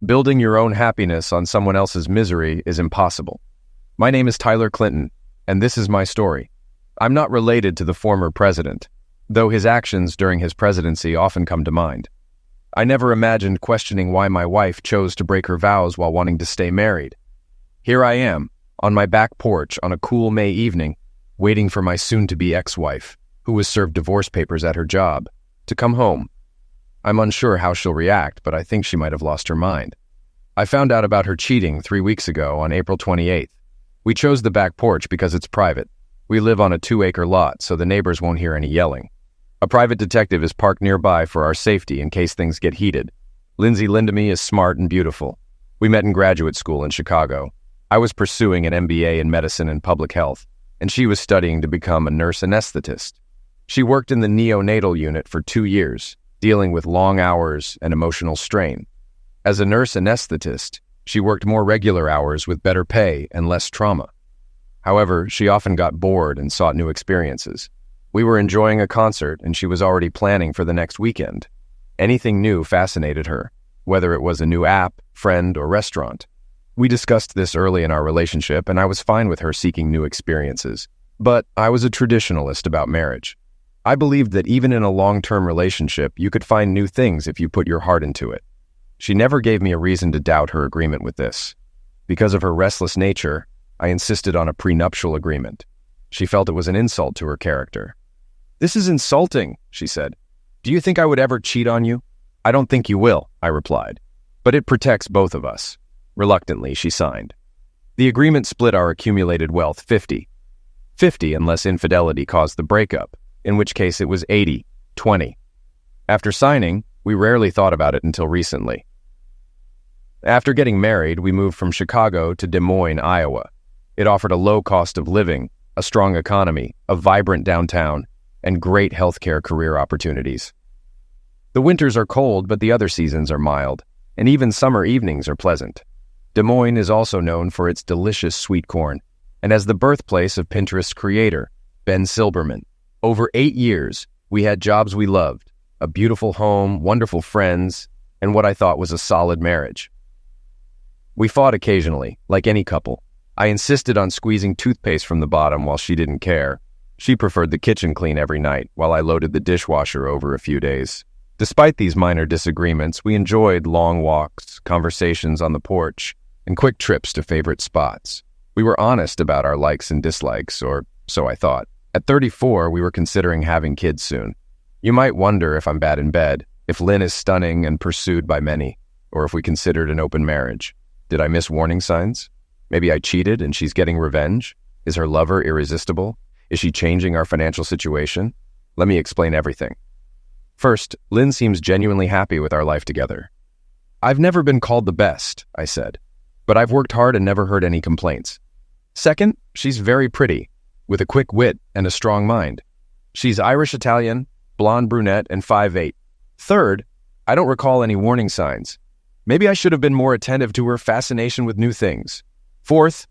Building your own happiness on someone else's misery is impossible. My name is Tyler Clinton, and this is my story. I'm not related to the former president, though his actions during his presidency often come to mind. I never imagined questioning why my wife chose to break her vows while wanting to stay married. Here I am, on my back porch on a cool May evening, waiting for my soon-to-be ex-wife, who was served divorce papers at her job, to come home. I'm unsure how she'll react, but I think she might have lost her mind. I found out about her cheating 3 weeks ago on April 28th. We chose the back porch because it's private. We live on a 2-acre lot, so the neighbors won't hear any yelling. A private detective is parked nearby for our safety in case things get heated. Lindsey is smart and beautiful. We met in graduate school in Chicago. I was pursuing an MBA in medicine and public health, and she was studying to become a nurse anesthetist. She worked in the neonatal unit for 2 years, dealing with long hours and emotional strain. As a nurse anesthetist, she worked more regular hours with better pay and less trauma. However, she often got bored and sought new experiences. We were enjoying a concert, and she was already planning for the next weekend. Anything new fascinated her, whether it was a new app, friend, or restaurant. We discussed this early in our relationship, and I was fine with her seeking new experiences. But I was a traditionalist about marriage. I believed that even in a long-term relationship, you could find new things if you put your heart into it. She never gave me a reason to doubt her agreement with this. Because of her restless nature, I insisted on a prenuptial agreement. She felt it was an insult to her character. "This is insulting," she said. "Do you think I would ever cheat on you?" "I don't think you will," I replied. "But it protects both of us." Reluctantly, she signed. The agreement split our accumulated wealth 50-50 unless infidelity caused the breakup, in which case it was 80-20. After signing, we rarely thought about it until recently. After getting married, we moved from Chicago to Des Moines, Iowa. It offered a low cost of living, a strong economy, a vibrant downtown, and great healthcare career opportunities. The winters are cold, but the other seasons are mild, and even summer evenings are pleasant. Des Moines is also known for its delicious sweet corn, and as the birthplace of Pinterest's creator, Ben Silbermann. Over 8 years, we had jobs we loved, a beautiful home, wonderful friends, and what I thought was a solid marriage. We fought occasionally, like any couple. I insisted on squeezing toothpaste from the bottom while she didn't care. She preferred the kitchen clean every night, while I loaded the dishwasher over a few days. Despite these minor disagreements, we enjoyed long walks, conversations on the porch, and quick trips to favorite spots. We were honest about our likes and dislikes, or so I thought. At 34, we were considering having kids soon. You might wonder if I'm bad in bed, if Lynn is stunning and pursued by many, or if we considered an open marriage. Did I miss warning signs? Maybe I cheated and she's getting revenge? Is her lover irresistible? Is she changing our financial situation? Let me explain everything. First, Lynn seems genuinely happy with our life together. "I've never been called the best," I said, "but I've worked hard and never heard any complaints." Second, she's very pretty, with a quick wit and a strong mind. She's Irish-Italian, blonde brunette, and 5'8". Third, I don't recall any warning signs. Maybe I should have been more attentive to her fascination with new things. Fourth,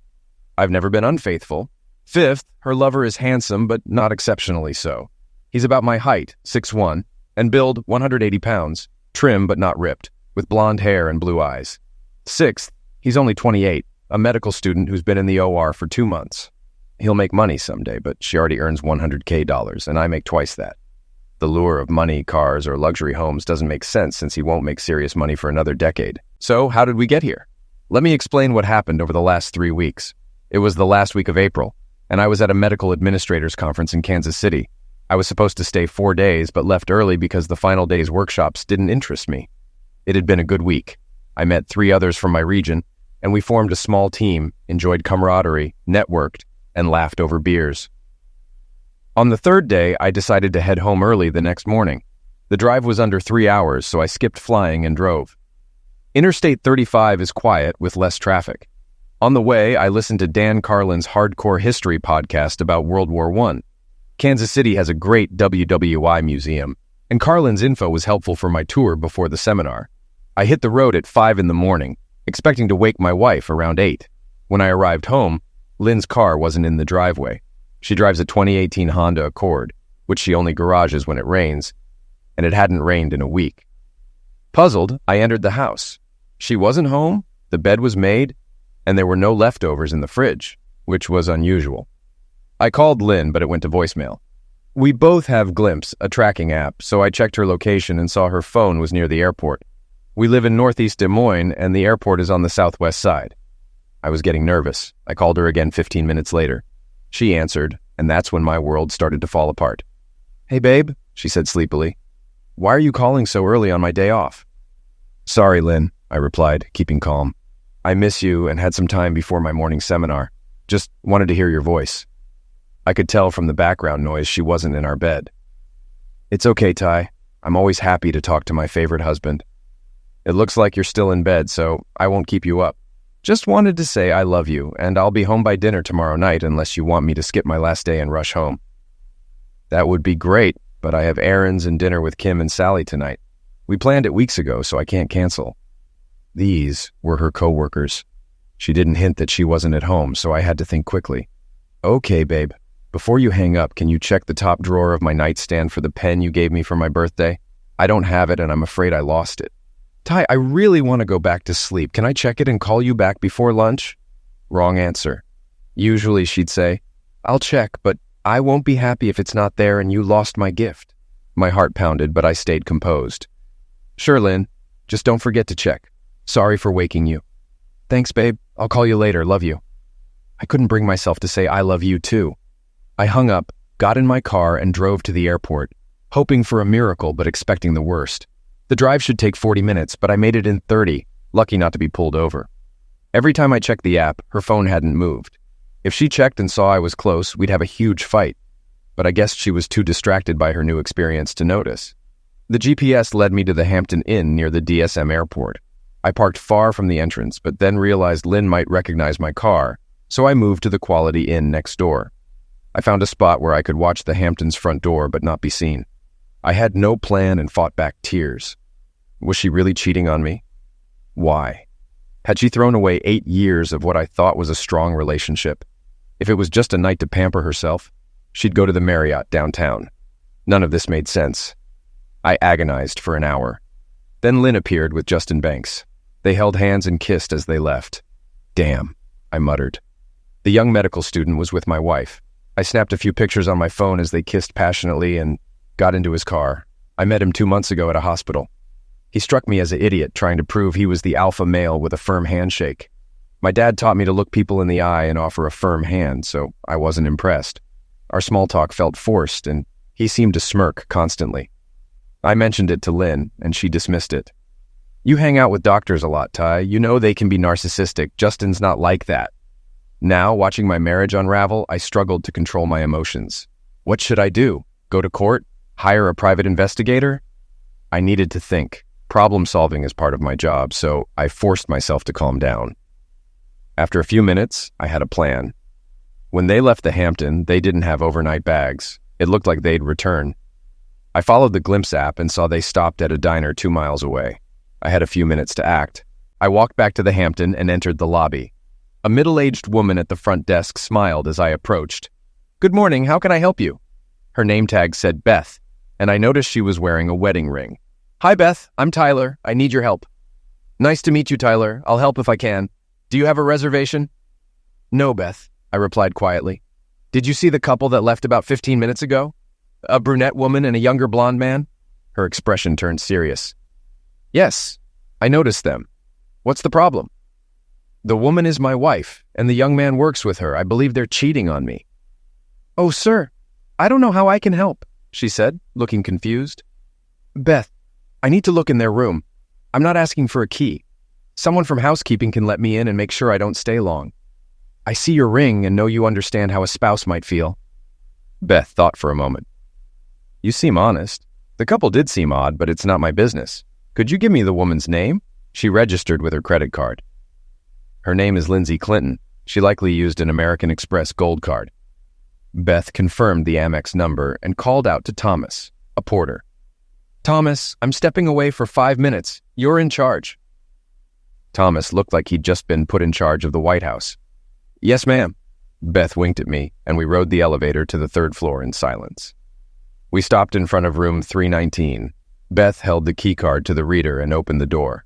I've never been unfaithful. Fifth, her lover is handsome, but not exceptionally so. He's about my height, 6'1", and build 180 pounds, trim but not ripped, with blonde hair and blue eyes. Sixth, he's only 28, a medical student who's been in the OR for 2 months. He'll make money someday, but she already earns $100K, and I make twice that. The lure of money, cars, or luxury homes doesn't make sense since he won't make serious money for another decade. So, how did we get here? Let me explain what happened over the last 3 weeks. It was the last week of April, and I was at a medical administrators conference in Kansas City. I was supposed to stay 4 days, but left early because the final day's workshops didn't interest me. It had been a good week. I met 3 others from my region, and we formed a small team, enjoyed camaraderie, networked, and laughed over beers. On the 3rd day, I decided to head home early the next morning. The drive was under 3 hours, so I skipped flying and drove. Interstate 35 is quiet with less traffic. On the way, I listened to Dan Carlin's Hardcore History podcast about World War I. Kansas City has a great WWI museum, and Carlin's info was helpful for my tour before the seminar. I hit the road at 5 in the morning, expecting to wake my wife around 8. When I arrived home, Lynn's car wasn't in the driveway. She drives a 2018 Honda Accord, which she only garages when it rains, and it hadn't rained in a week. Puzzled, I entered the house. She wasn't home, the bed was made, and there were no leftovers in the fridge, which was unusual. I called Lynn, but it went to voicemail. We both have Glimpse, a tracking app, so I checked her location and saw her phone was near the airport. We live in northeast Des Moines, and the airport is on the southwest side. I was getting nervous. I called her again 15 minutes later. She answered, and that's when my world started to fall apart. "Hey, babe," she said sleepily. "Why are you calling so early on my day off?" "Sorry, Lynn," I replied, keeping calm. "I miss you and had some time before my morning seminar. Just wanted to hear your voice." I could tell from the background noise she wasn't in our bed. "It's okay, Ty. I'm always happy to talk to my favorite husband. It looks like you're still in bed, so I won't keep you up. Just wanted to say I love you, and I'll be home by dinner tomorrow night unless you want me to skip my last day and rush home." "That would be great, but I have errands and dinner with Kim and Sally tonight. We planned it weeks ago, so I can't cancel." These were her coworkers. She didn't hint that she wasn't at home, so I had to think quickly. "Okay, babe. Before you hang up, can you check the top drawer of my nightstand for the pen you gave me for my birthday? I don't have it, and I'm afraid I lost it." "Ty, I really want to go back to sleep. Can I check it and call you back before lunch?" Wrong answer. Usually she'd say, "I'll check, but I won't be happy if it's not there and you lost my gift." My heart pounded, but I stayed composed. "Sure, Lynn. Just don't forget to check. Sorry for waking you." "Thanks, babe. I'll call you later. Love you." I couldn't bring myself to say I love you too. I hung up, got in my car, and drove to the airport, hoping for a miracle but expecting the worst. The drive should take 40 minutes, but I made it in 30, lucky not to be pulled over. Every time I checked the app, her phone hadn't moved. If she checked and saw I was close, we'd have a huge fight. But I guess she was too distracted by her new experience to notice. The GPS led me to the Hampton Inn near the DSM airport. I parked far from the entrance, but then realized Lynn might recognize my car, so I moved to the Quality Inn next door. I found a spot where I could watch the Hamptons' front door but not be seen. I had no plan and fought back tears. Was she really cheating on me? Why? Had she thrown away 8 years of what I thought was a strong relationship? If it was just a night to pamper herself, she'd go to the Marriott downtown. None of this made sense. I agonized for an hour. Then Lynn appeared with Justin Banks. They held hands and kissed as they left. "Damn," I muttered. The young medical student was with my wife. I snapped a few pictures on my phone as they kissed passionately and got into his car. I met him 2 months ago at a hospital. He struck me as an idiot trying to prove he was the alpha male with a firm handshake. My dad taught me to look people in the eye and offer a firm hand, so I wasn't impressed. Our small talk felt forced, and he seemed to smirk constantly. I mentioned it to Lynn, and she dismissed it. "You hang out with doctors a lot, Ty. You know they can be narcissistic. Justin's not like that." Now, watching my marriage unravel, I struggled to control my emotions. What should I do? Go to court? Hire a private investigator? I needed to think. Problem solving is part of my job, so I forced myself to calm down. After a few minutes, I had a plan. When they left the Hampton, they didn't have overnight bags. It looked like they'd return. I followed the Glimpse app and saw they stopped at a diner 2 miles away. I had a few minutes to act. I walked back to the Hampton and entered the lobby. A middle-aged woman at the front desk smiled as I approached. "Good morning, how can I help you?" Her name tag said Beth, and I noticed she was wearing a wedding ring. "Hi, Beth. I'm Tyler. I need your help." "Nice to meet you, Tyler. I'll help if I can. Do you have a reservation?" "No, Beth," I replied quietly. "Did you see the couple that left about 15 minutes ago? A brunette woman and a younger blonde man?" Her expression turned serious. "Yes, I noticed them. What's the problem?" "The woman is my wife, and the young man works with her. I believe they're cheating on me." "Oh, sir, I don't know how I can help," she said, looking confused. "Beth, I need to look in their room. I'm not asking for a key. Someone from housekeeping can let me in and make sure I don't stay long. I see your ring and know you understand how a spouse might feel." Beth thought for a moment. "You seem honest. The couple did seem odd, but it's not my business. Could you give me the woman's name?" She registered with her credit card. "Her name is Lindsey Clinton. She likely used an American Express Gold card." Beth confirmed the Amex number and called out to Thomas, a porter. "Thomas, I'm stepping away for 5 minutes. You're in charge." Thomas looked like he'd just been put in charge of the White House. "Yes, ma'am." Beth winked at me, and we rode the elevator to the 3rd floor in silence. We stopped in front of room 319. Beth held the key card to the reader and opened the door.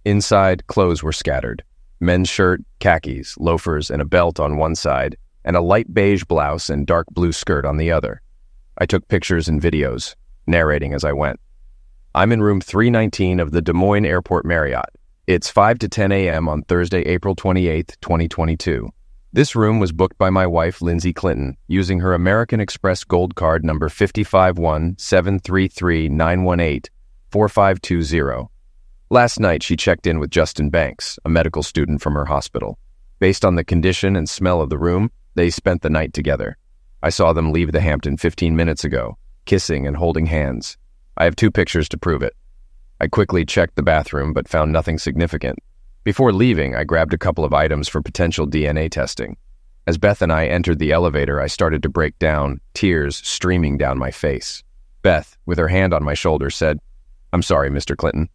Inside, clothes were scattered. Men's shirt, khakis, loafers, and a belt on one side, and a light beige blouse and dark blue skirt on the other. I took pictures and videos, narrating as I went. I'm in room 319 of the Des Moines Airport Marriott. It's 5 to 10 a.m. on Thursday, April 28, 2022. This room was booked by my wife, Lindsey Clinton, using her American Express Gold Card number 551-733-918-4520. Last night, she checked in with Justin Banks, a medical student from her hospital. Based on the condition and smell of the room, they spent the night together. I saw them leave the Hampton 15 minutes ago, kissing and holding hands. I have 2 pictures to prove it. I quickly checked the bathroom but found nothing significant. Before leaving, I grabbed a couple of items for potential DNA testing. As Beth and I entered the elevator, I started to break down, tears streaming down my face. Beth, with her hand on my shoulder, said, "I'm sorry, Mr. Clinton."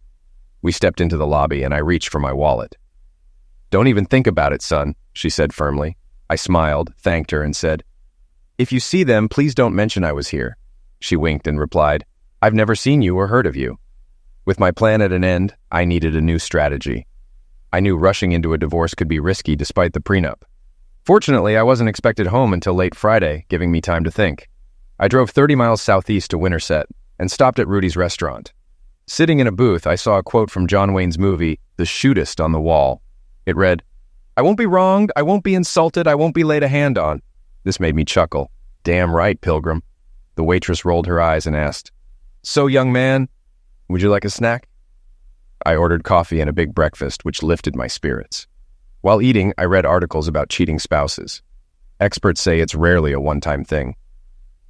We stepped into the lobby and I reached for my wallet. "Don't even think about it, son," she said firmly. I smiled, thanked her, and said, "If you see them, please don't mention I was here." She winked and replied, "I've never seen you or heard of you." With my plan at an end, I needed a new strategy. I knew rushing into a divorce could be risky despite the prenup. Fortunately, I wasn't expected home until late Friday, giving me time to think. I drove 30 miles southeast to Winterset and stopped at Rudy's restaurant. Sitting in a booth, I saw a quote from John Wayne's movie, The Shootist, on the wall. It read, "I won't be wronged, I won't be insulted, I won't be laid a hand on." This made me chuckle. Damn right, Pilgrim. The waitress rolled her eyes and asked, "So, young man, would you like a snack?" I ordered coffee and a big breakfast, which lifted my spirits. While eating, I read articles about cheating spouses. Experts say it's rarely a one-time thing.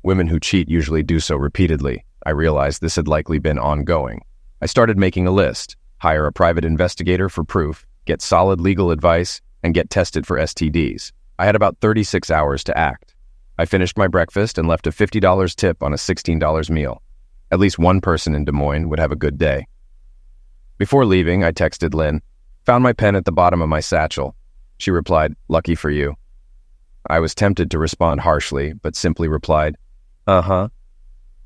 Women who cheat usually do so repeatedly. I realized this had likely been ongoing. I started making a list: hire a private investigator for proof, get solid legal advice, and get tested for STDs. I had about 36 hours to act. I finished my breakfast and left a $50 tip on a $16 meal. At least one person in Des Moines would have a good day. Before leaving, I texted Lynn, "Found my pen at the bottom of my satchel." She replied, "Lucky for you." I was tempted to respond harshly, but simply replied, "Uh-huh."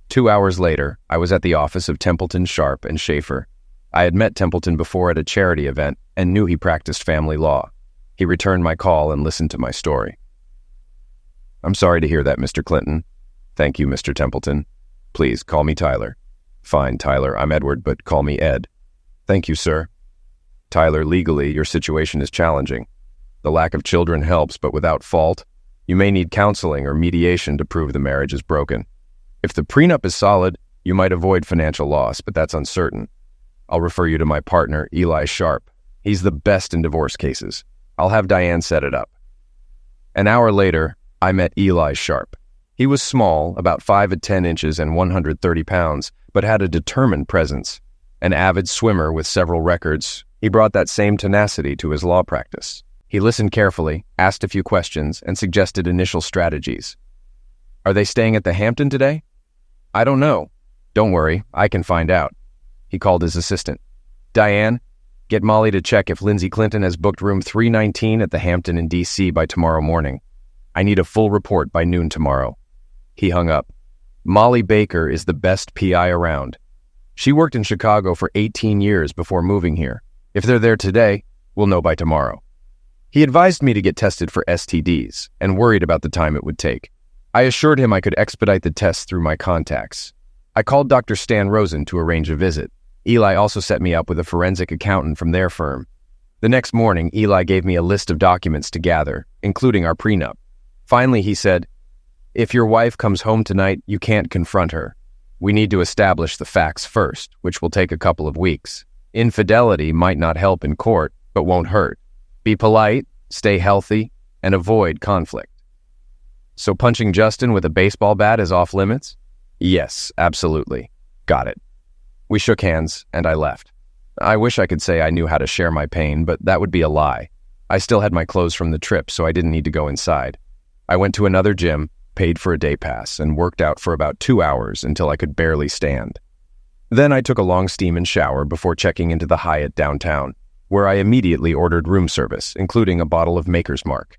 2 hours later, I was at the office of Templeton, Sharp, and Schaefer. I had met Templeton before at a charity event and knew he practiced family law. He returned my call and listened to my story. "I'm sorry to hear that, Mr. Clinton." "Thank you, Mr. Templeton. Please call me Tyler." "Fine, Tyler. I'm Edward, but call me Ed." "Thank you, sir." "Tyler, legally, your situation is challenging. The lack of children helps, but without fault, you may need counseling or mediation to prove the marriage is broken. If the prenup is solid, you might avoid financial loss, but that's uncertain. I'll refer you to my partner, Eli Sharp. He's the best in divorce cases. I'll have Diane set it up." An hour later, I met Eli Sharp. He was small, about 5'10" and 130 pounds, but had a determined presence. An avid swimmer with several records, he brought that same tenacity to his law practice. He listened carefully, asked a few questions, and suggested initial strategies. "Are they staying at the Hampton today?" "I don't know." "Don't worry, I can find out." He called his assistant. "Diane, get Molly to check if Lindsey Clinton has booked room 319 at the Hampton in D.C. by tomorrow morning. I need a full report by noon tomorrow." He hung up. Molly Baker is the best PI around. She worked in Chicago for 18 years before moving here. If they're there today, we'll know by tomorrow. He advised me to get tested for STDs and worried about the time it would take. I assured him I could expedite the tests through my contacts. I called Dr. Stan Rosen to arrange a visit. Eli also set me up with a forensic accountant from their firm. The next morning, Eli gave me a list of documents to gather, including our prenup. Finally, he said, "If your wife comes home tonight, you can't confront her. We need to establish the facts first, which will take a couple of weeks. Infidelity might not help in court, but won't hurt. Be polite, stay healthy, and avoid conflict." "So punching Justin with a baseball bat is off limits?" "Yes, absolutely." "Got it." We shook hands, and I left. I wish I could say I knew how to share my pain, but that would be a lie. I still had my clothes from the trip, so I didn't need to go inside. I went to another gym, paid for a day pass, and worked out for about 2 hours until I could barely stand. Then I took a long steam and shower before checking into the Hyatt downtown, where I immediately ordered room service, including a bottle of Maker's Mark.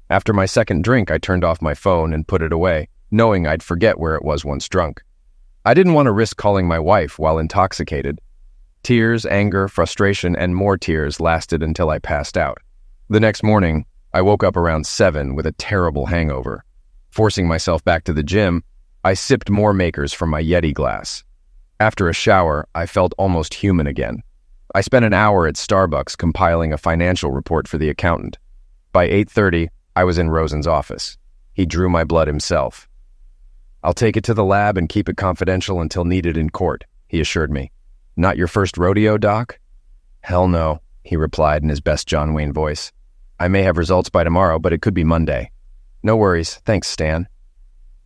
After my second drink, I turned off my phone and put it away, knowing I'd forget where it was once drunk. I didn't want to risk calling my wife while intoxicated. Tears, anger, frustration, and more tears lasted until I passed out. The next morning, I woke up around 7 with a terrible hangover. Forcing myself back to the gym, I sipped more makers from my Yeti glass. After a shower, I felt almost human again. I spent an hour at Starbucks compiling a financial report for the accountant. By 8:30, I was in Rosen's office. He drew my blood himself. "I'll take it to the lab and keep it confidential until needed in court," he assured me. "Not your first rodeo, Doc?" "Hell no," he replied in his best John Wayne voice. "I may have results by tomorrow, but it could be Monday." "No worries. Thanks, Stan."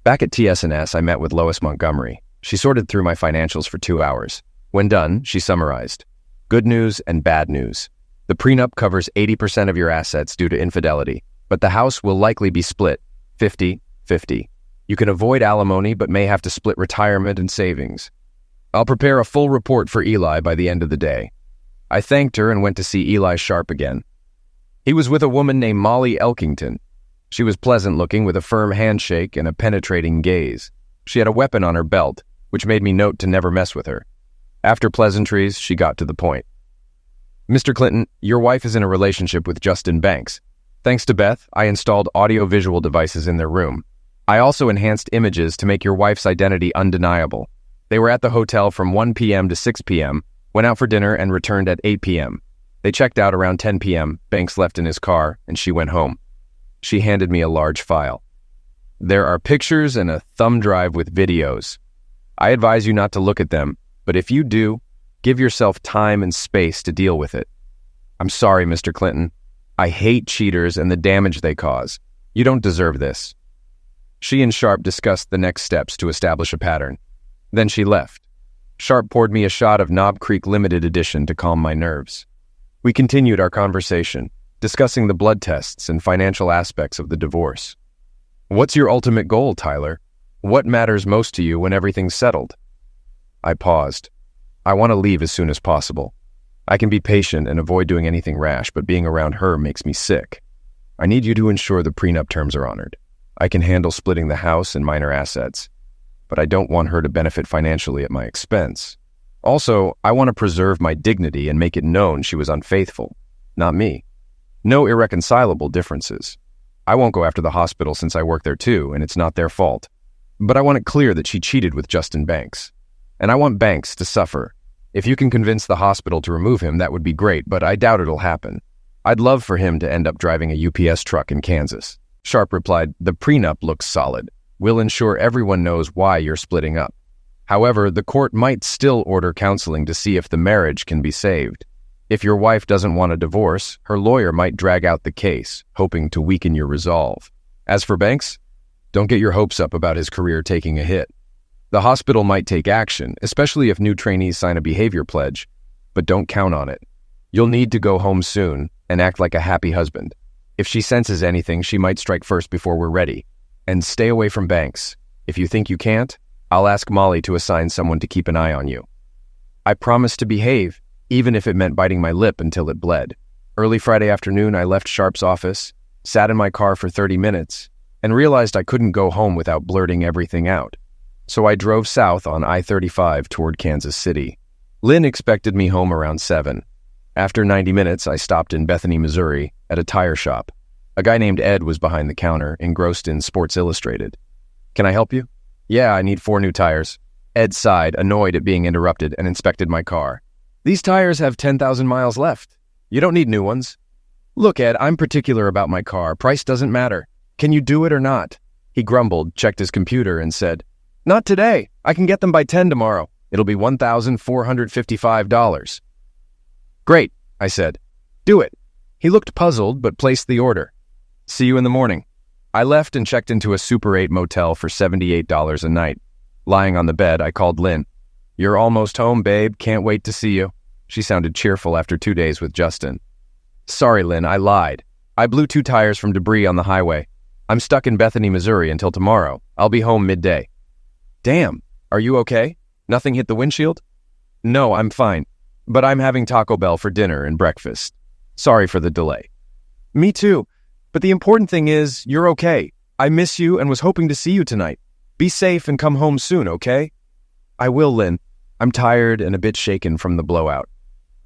Back at TS&S, I met with Lois Montgomery. She sorted through my financials for 2 hours. When done, she summarized. Good news and bad news. The prenup covers 80% of your assets due to infidelity, but the house will likely be split 50-50. You can avoid alimony, but may have to split retirement and savings. I'll prepare a full report for Eli by the end of the day. I thanked her and went to see Eli Sharp again. He was with a woman named Molly Elkington. She was pleasant-looking with a firm handshake and a penetrating gaze. She had a weapon on her belt, which made me note to never mess with her. After pleasantries, she got to the point. "Mr. Clinton, your wife is in a relationship with Justin Banks. Thanks to Beth, I installed audio-visual devices in their room. I also enhanced images to make your wife's identity undeniable. They were at the hotel from 1 p.m. to 6 p.m., went out for dinner, and returned at 8 p.m. They checked out around 10 p.m., Banks left in his car, and she went home." She handed me a large file. "There are pictures and a thumb drive with videos. I advise you not to look at them, but if you do, give yourself time and space to deal with it. I'm sorry, Mr. Clinton. I hate cheaters and the damage they cause. You don't deserve this." She and Sharp discussed the next steps to establish a pattern. Then she left. Sharp poured me a shot of Knob Creek Limited Edition to calm my nerves. We continued our conversation, discussing the blood tests and financial aspects of the divorce. "What's your ultimate goal, Tyler? What matters most to you when everything's settled?" I paused. "I want to leave as soon as possible. I can be patient and avoid doing anything rash, but being around her makes me sick. I need you to ensure the prenup terms are honored. I can handle splitting the house and minor assets, but I don't want her to benefit financially at my expense. Also, I want to preserve my dignity and make it known she was unfaithful, not me. No irreconcilable differences. I won't go after the hospital since I work there too, and it's not their fault. But I want it clear that she cheated with Justin Banks. And I want Banks to suffer. If you can convince the hospital to remove him, that would be great, but I doubt it'll happen. I'd love for him to end up driving a UPS truck in Kansas." Sharp replied, "The prenup looks solid. We'll ensure everyone knows why you're splitting up. However, the court might still order counseling to see if the marriage can be saved. If your wife doesn't want a divorce, her lawyer might drag out the case, hoping to weaken your resolve. As for Banks, don't get your hopes up about his career taking a hit. The hospital might take action, especially if new trainees sign a behavior pledge, but don't count on it. You'll need to go home soon and act like a happy husband. If she senses anything, she might strike first before we're ready. And stay away from Banks. If you think you can't, I'll ask Molly to assign someone to keep an eye on you." I promised to behave, even if it meant biting my lip until it bled. Early Friday afternoon, I left Sharp's office, sat in my car for 30 minutes, and realized I couldn't go home without blurting everything out. So I drove south on I-35 toward Kansas City. Lynn expected me home around 7. After 90 minutes, I stopped in Bethany, Missouri, at a tire shop. A guy named Ed was behind the counter, engrossed in Sports Illustrated. "Can I help you?" "Yeah, I need 4 new tires." Ed sighed, annoyed at being interrupted, and inspected my car. "These tires have 10,000 miles left. You don't need new ones." "Look, Ed, I'm particular about my car. Price doesn't matter. Can you do it or not?" He grumbled, checked his computer, and said, "Not today. I can get them by 10 tomorrow. It'll be $1,455. "Great," I said. "Do it." He looked puzzled, but placed the order. "See you in the morning." I left and checked into a Super 8 motel for $78 a night. Lying on the bed, I called Lynn. "You're almost home, babe. Can't wait to see you." She sounded cheerful after 2 days with Justin. "Sorry, Lynn, I lied. I blew 2 tires from debris on the highway. I'm stuck in Bethany, Missouri until tomorrow. I'll be home midday." "Damn. Are you okay? Nothing hit the windshield?" "No, I'm fine. But I'm having Taco Bell for dinner and breakfast. Sorry for the delay." "Me too. But the important thing is, you're okay. I miss you and was hoping to see you tonight. Be safe and come home soon, okay?" "I will, Lynn. I'm tired and a bit shaken from the blowout."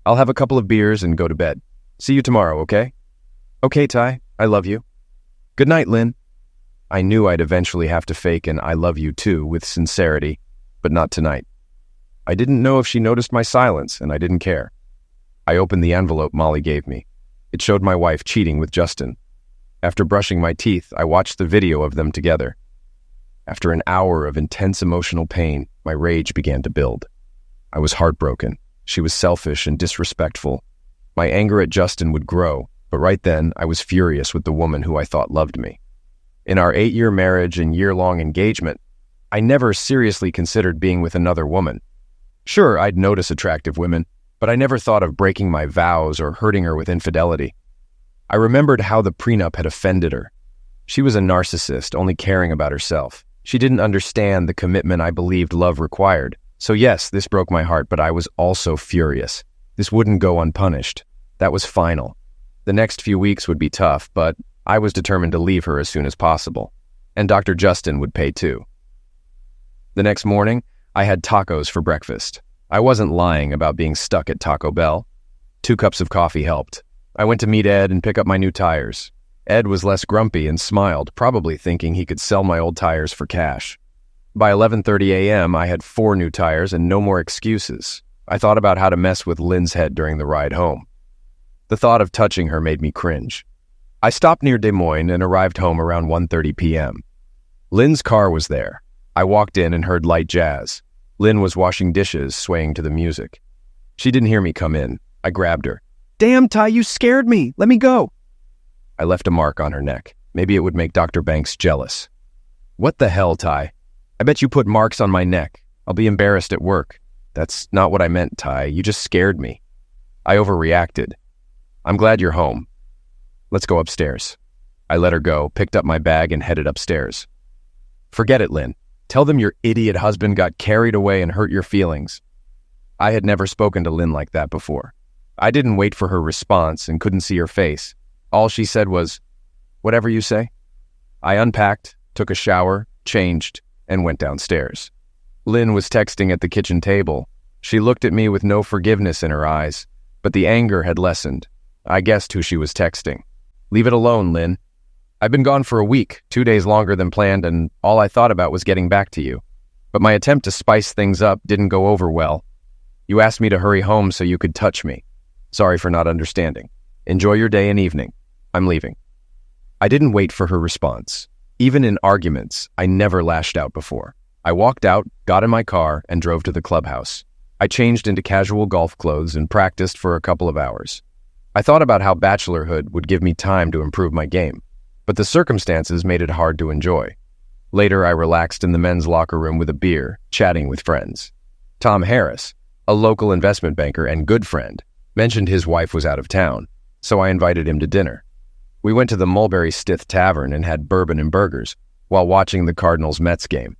I'll have a couple of beers and go to bed. See you tomorrow, okay? Okay, Ty. I love you. Good night, Lynn. I knew I'd eventually have to fake an I love you too with sincerity, but not tonight. I didn't know if she noticed my silence, and I didn't care. I opened the envelope Molly gave me. It showed my wife cheating with Justin. After brushing my teeth, I watched the video of them together. After an hour of intense emotional pain, my rage began to build. I was heartbroken. She was selfish and disrespectful. My anger at Justin would grow, but right then I was furious with the woman who I thought loved me. In our 8-year marriage and year-long engagement, I never seriously considered being with another woman. Sure, I'd notice attractive women, but I never thought of breaking my vows or hurting her with infidelity. I remembered how the prenup had offended her. She was a narcissist, only caring about herself. She didn't understand the commitment I believed love required. So yes, this broke my heart, but I was also furious. This wouldn't go unpunished. That was final. The next few weeks would be tough, but I was determined to leave her as soon as possible. And Dr. Justin would pay too. The next morning, I had tacos for breakfast. I wasn't lying about being stuck at Taco Bell. 2 cups of coffee helped. I went to meet Ed and pick up my new tires. Ed was less grumpy and smiled, probably thinking he could sell my old tires for cash. By 11:30 a.m., I had 4 new tires and no more excuses. I thought about how to mess with Lynn's head during the ride home. The thought of touching her made me cringe. I stopped near Des Moines and arrived home around 1:30 p.m. Lynn's car was there. I walked in and heard light jazz. Lynn was washing dishes, swaying to the music. She didn't hear me come in. I grabbed her. "Damn, Ty, you scared me. Let me go." I left a mark on her neck. Maybe it would make Dr. Banks jealous. "What the hell, Ty? I bet you put marks on my neck. I'll be embarrassed at work." "That's not what I meant, Ty. You just scared me." I overreacted. "I'm glad you're home. Let's go upstairs." I let her go, picked up my bag, and headed upstairs. "Forget it, Lynn. Tell them your idiot husband got carried away and hurt your feelings." I had never spoken to Lynn like that before. I didn't wait for her response and couldn't see her face. All she said was, "Whatever you say." I unpacked, took a shower, changed, and went downstairs. Lynn was texting at the kitchen table. She looked at me with no forgiveness in her eyes, but the anger had lessened. I guessed who she was texting. "Leave it alone, Lynn. I've been gone for a week, 2 days longer than planned, and all I thought about was getting back to you. But my attempt to spice things up didn't go over well. You asked me to hurry home so you could touch me. Sorry for not understanding. Enjoy your day and evening. I'm leaving." I didn't wait for her response. Even in arguments, I never lashed out before. I walked out, got in my car, and drove to the clubhouse. I changed into casual golf clothes and practiced for a couple of hours. I thought about how bachelorhood would give me time to improve my game, but the circumstances made it hard to enjoy. Later, I relaxed in the men's locker room with a beer, chatting with friends. Tom Harris, a local investment banker and good friend, mentioned his wife was out of town, so I invited him to dinner. We went to the Mulberry Stith Tavern and had bourbon and burgers while watching the Cardinals-Mets game.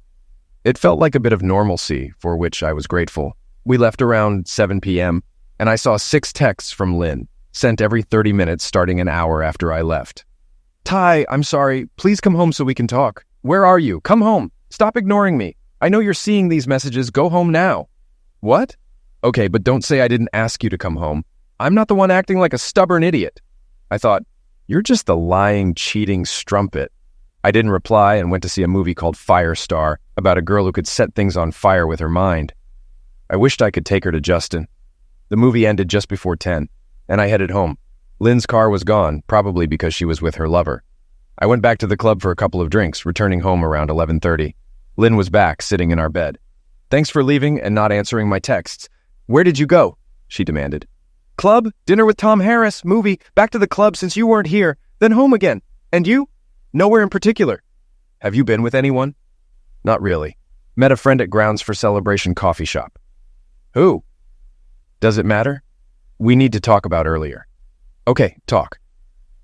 It felt like a bit of normalcy, for which I was grateful. We left around 7 p.m., and I saw 6 texts from Lynn, sent every 30 minutes starting an hour after I left. "Ty, I'm sorry. Please come home so we can talk. Where are you? Come home. Stop ignoring me. I know you're seeing these messages. Go home now." "What?" "Okay, but don't say I didn't ask you to come home. I'm not the one acting like a stubborn idiot." I thought, "You're just the lying, cheating strumpet." I didn't reply and went to see a movie called Firestar about a girl who could set things on fire with her mind. I wished I could take her to Justin. The movie ended just before 10, and I headed home. Lynn's car was gone, probably because she was with her lover. I went back to the club for a couple of drinks, returning home around 11:30. Lynn was back, sitting in our bed. "Thanks for leaving and not answering my texts. Where did you go?" she demanded. "Club, dinner with Tom Harris, movie, back to the club since you weren't here, then home again. And you?" "Nowhere in particular." "Have you been with anyone?" "Not really. Met a friend at Grounds for Celebration coffee shop." "Who?" "Does it matter?" "We need to talk about earlier." "Okay, talk."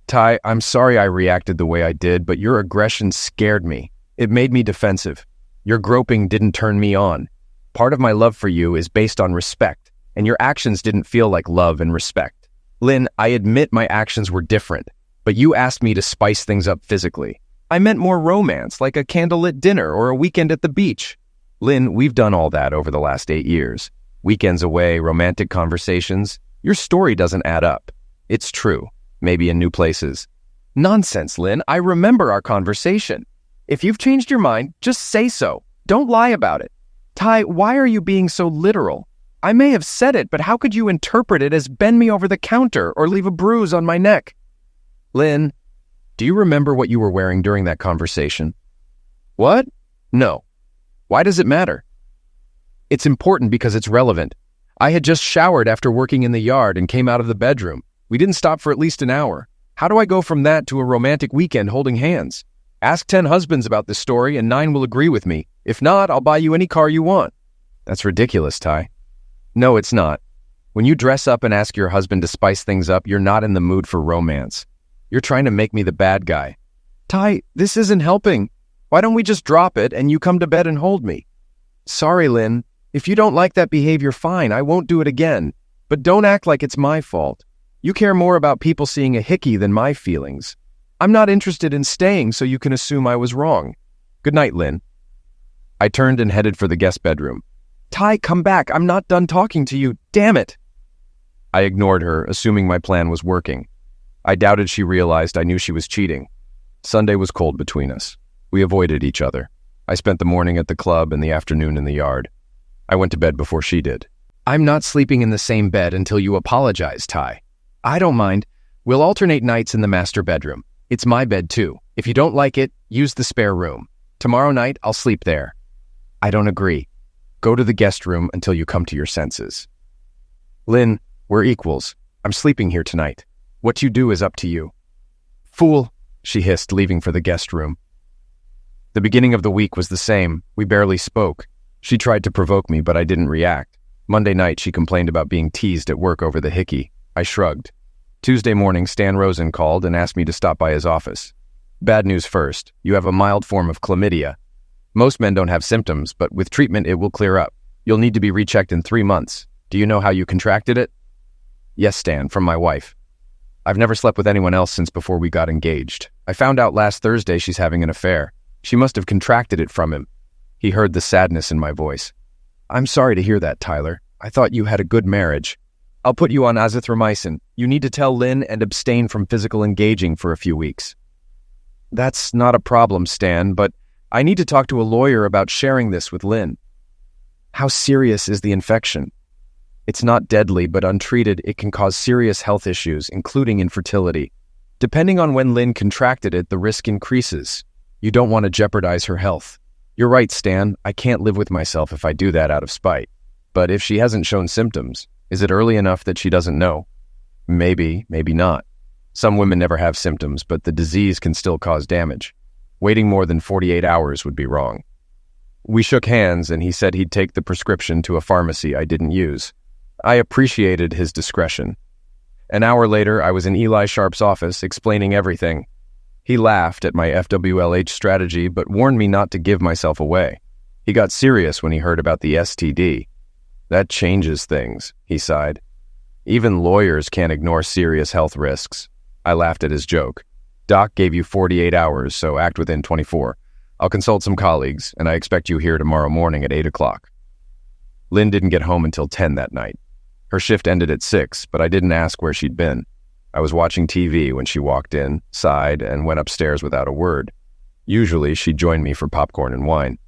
"Ty, I'm sorry I reacted the way I did, but your aggression scared me. It made me defensive. Your groping didn't turn me on. Part of my love for you is based on respect, and your actions didn't feel like love and respect. Lynn, I admit my actions were different, but you asked me to spice things up physically. I meant more romance, like a candlelit dinner or a weekend at the beach. Lynn, we've done all that over the last 8 years. Weekends away, romantic conversations. Your story doesn't add up. It's true, maybe in new places. Nonsense, Lynn. I remember our conversation. If you've changed your mind, just say so. Don't lie about it. Ty, why are you being so literal? I may have said it, but how could you interpret it as bend me over the counter or leave a bruise on my neck? Lynn, do you remember what you were wearing during that conversation? What? No. Why does it matter? It's important because it's relevant. I had just showered after working in the yard and came out of the bedroom. We didn't stop for at least an hour. How do I go from that to a romantic weekend holding hands? Ask 10 husbands about this story and 9 will agree with me. If not, I'll buy you any car you want. That's ridiculous, Ty. No, it's not. When you dress up and ask your husband to spice things up, you're not in the mood for romance. You're trying to make me the bad guy. Ty, this isn't helping. Why don't we just drop it and you come to bed and hold me? Sorry, Lynn. If you don't like that behavior, fine, I won't do it again. But don't act like it's my fault. You care more about people seeing a hickey than my feelings. I'm not interested in staying so you can assume I was wrong. Good night, Lynn. I turned and headed for the guest bedroom. Ty, come back. I'm not done talking to you. Damn it. I ignored her, assuming my plan was working. I doubted she realized I knew she was cheating. Sunday was cold between us. We avoided each other. I spent the morning at the club and the afternoon in the yard. I went to bed before she did. I'm not sleeping in the same bed until you apologize, Ty. I don't mind. We'll alternate nights in the master bedroom. It's my bed too. If you don't like it, use the spare room. Tomorrow night, I'll sleep there. I don't agree. Go to the guest room until you come to your senses. Lynn, we're equals. I'm sleeping here tonight. What you do is up to you. Fool, she hissed, leaving for the guest room. The beginning of the week was the same. We barely spoke. She tried to provoke me, but I didn't react. Monday night, she complained about being teased at work over the hickey. I shrugged. Tuesday morning, Stan Rosen called and asked me to stop by his office. Bad news first. You have a mild form of chlamydia. Most men don't have symptoms, but with treatment, it will clear up. You'll need to be rechecked in 3 months. Do you know how you contracted it? Yes, Stan, from my wife. I've never slept with anyone else since before we got engaged. I found out last Thursday she's having an affair. She must have contracted it from him. He heard the sadness in my voice. I'm sorry to hear that, Tyler. I thought you had a good marriage. I'll put you on azithromycin. You need to tell Lynn and abstain from physical engaging for a few weeks. That's not a problem, Stan, but I need to talk to a lawyer about sharing this with Lynn. How serious is the infection? It's not deadly, but untreated, it can cause serious health issues, including infertility. Depending on when Lynn contracted it, the risk increases. You don't want to jeopardize her health. You're right, Stan. I can't live with myself if I do that out of spite. But if she hasn't shown symptoms, is it early enough that she doesn't know? Maybe, maybe not. Some women never have symptoms, but the disease can still cause damage. Waiting more than 48 hours would be wrong. We shook hands, and he said he'd take the prescription to a pharmacy I didn't use. I appreciated his discretion. An hour later, I was in Eli Sharp's office explaining everything. He laughed at my FWLH strategy, but warned me not to give myself away. He got serious when he heard about the STD. That changes things, he sighed. Even lawyers can't ignore serious health risks. I laughed at his joke. Doc gave you 48 hours, so act within 24. I'll consult some colleagues, and I expect you here tomorrow morning at 8 o'clock. Lynn didn't get home until 10 that night. Her shift ended at 6, but I didn't ask where she'd been. I was watching TV when she walked in, sighed, and went upstairs without a word. Usually, she'd join me for popcorn and wine.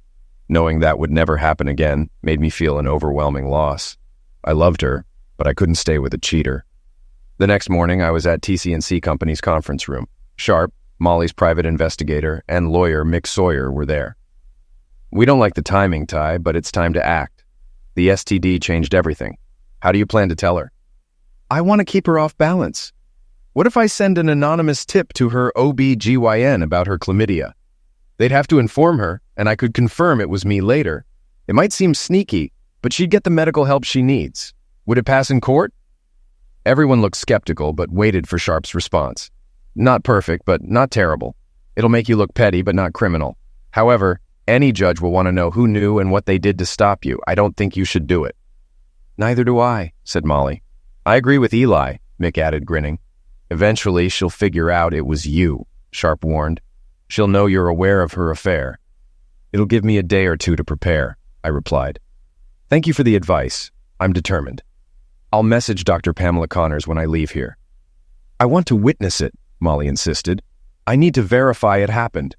Knowing that would never happen again made me feel an overwhelming loss. I loved her, but I couldn't stay with a cheater. The next morning, I was at TC&C Company's conference room. Sharp, Molly's private investigator, and lawyer Mick Sawyer were there. We don't like the timing, Ty, but it's time to act. The STD changed everything. How do you plan to tell her? I want to keep her off balance. What if I send an anonymous tip to her OB-GYN about her chlamydia? They'd have to inform her, and I could confirm it was me later. It might seem sneaky, but she'd get the medical help she needs. Would it pass in court? Everyone looked skeptical, but waited for Sharp's response. Not perfect, but not terrible. It'll make you look petty, but not criminal. However, any judge will want to know who knew and what they did to stop you. I don't think you should do it. Neither do I, said Molly. I agree with Eli, Mick added, grinning. Eventually, she'll figure out it was you, Sharp warned. She'll know you're aware of her affair. It'll give me a day or two to prepare, I replied. Thank you for the advice. I'm determined. I'll message Dr. Pamela Connors when I leave here. I want to witness it, Molly insisted. I need to verify it happened.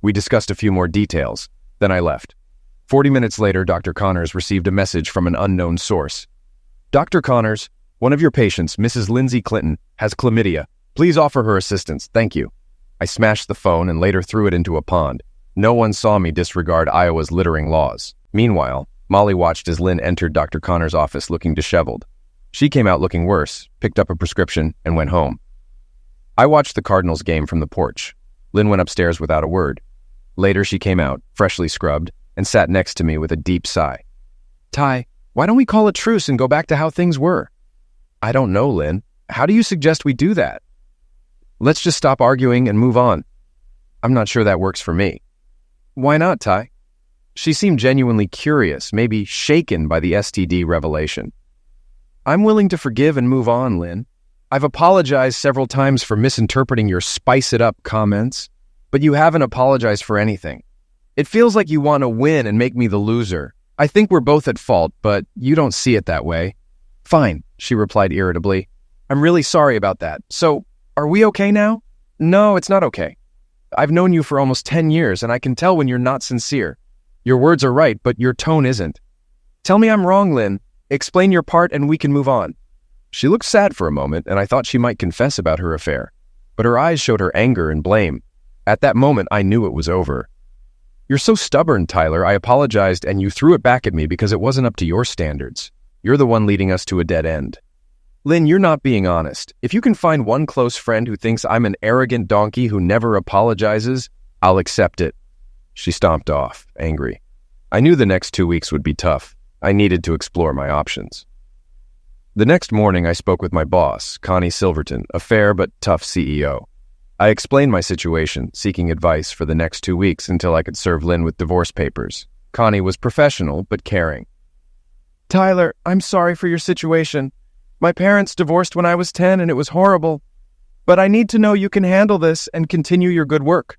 We discussed a few more details, then I left. 40 minutes later, Dr. Connors received a message from an unknown source. Dr. Connors, one of your patients, Mrs. Lindsey Clinton, has chlamydia. Please offer her assistance. Thank you. I smashed the phone and later threw it into a pond. No one saw me disregard Iowa's littering laws. Meanwhile, Molly watched as Lynn entered Dr. Connors' office looking disheveled. She came out looking worse, picked up a prescription, and went home. I watched the Cardinals game from the porch. Lynn went upstairs without a word. Later, she came out, freshly scrubbed, and sat next to me with a deep sigh. Ty, why don't we call a truce and go back to how things were? I don't know, Lynn. How do you suggest we do that? Let's just stop arguing and move on. I'm not sure that works for me. Why not, Ty? She seemed genuinely curious, maybe shaken by the STD revelation. I'm willing to forgive and move on, Lynn. I've apologized several times for misinterpreting your spice-it-up comments, but you haven't apologized for anything. It feels like you want to win and make me the loser. I think we're both at fault, but you don't see it that way. Fine, she replied irritably. I'm really sorry about that. So, are we okay now? No, it's not okay. I've known you for almost 10 years, and I can tell when you're not sincere. Your words are right, but your tone isn't. Tell me I'm wrong, Lynn. Explain your part and we can move on. She looked sad for a moment, and I thought she might confess about her affair. But her eyes showed her anger and blame. At that moment, I knew it was over. You're so stubborn, Tyler. I apologized, and you threw it back at me because it wasn't up to your standards. You're the one leading us to a dead end. Lynn, you're not being honest. If you can find one close friend who thinks I'm an arrogant donkey who never apologizes, I'll accept it. She stomped off, angry. I knew the next 2 weeks would be tough. I needed to explore my options. The next morning, I spoke with my boss, Connie Silverton, a fair but tough CEO. I explained my situation, seeking advice for the next 2 weeks until I could serve Lynn with divorce papers. Connie was professional but caring. Tyler, I'm sorry for your situation. My parents divorced when I was 10 and it was horrible. But I need to know you can handle this and continue your good work.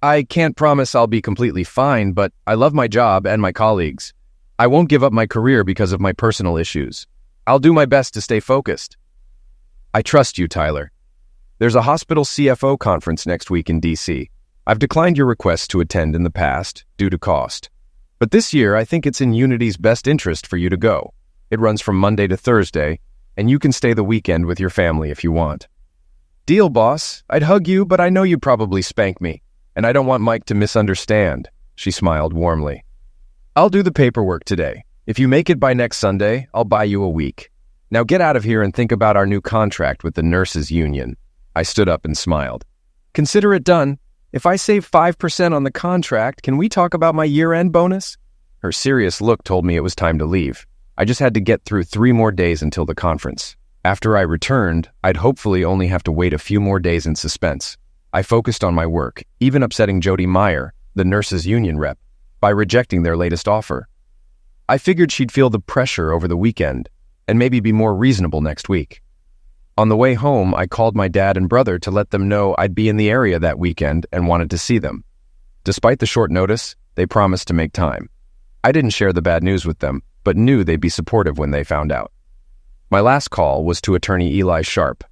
I can't promise I'll be completely fine, but I love my job and my colleagues. I won't give up my career because of my personal issues. I'll do my best to stay focused. I trust you, Tyler. There's a hospital CFO conference next week in D.C. I've declined your request to attend in the past due to cost. But this year, I think it's in Unity's best interest for you to go. It runs from Monday to Thursday, and you can stay the weekend with your family if you want. Deal, boss. I'd hug you, but I know you'd probably spank me. And I don't want Mike to misunderstand. She smiled warmly. I'll do the paperwork today. If you make it by next Sunday, I'll buy you a week. Now get out of here and think about our new contract with the nurses' union. I stood up and smiled. Consider it done. If I save 5% on the contract, can we talk about my year-end bonus? Her serious look told me it was time to leave. I just had to get through 3 more days until the conference. After I returned, I'd hopefully only have to wait a few more days in suspense. I focused on my work, even upsetting Jody Meyer, the nurses' union rep, by rejecting their latest offer. I figured she'd feel the pressure over the weekend and maybe be more reasonable next week. On the way home, I called my dad and brother to let them know I'd be in the area that weekend and wanted to see them. Despite the short notice, they promised to make time. I didn't share the bad news with them, but knew they'd be supportive when they found out. My last call was to attorney Eli Sharp.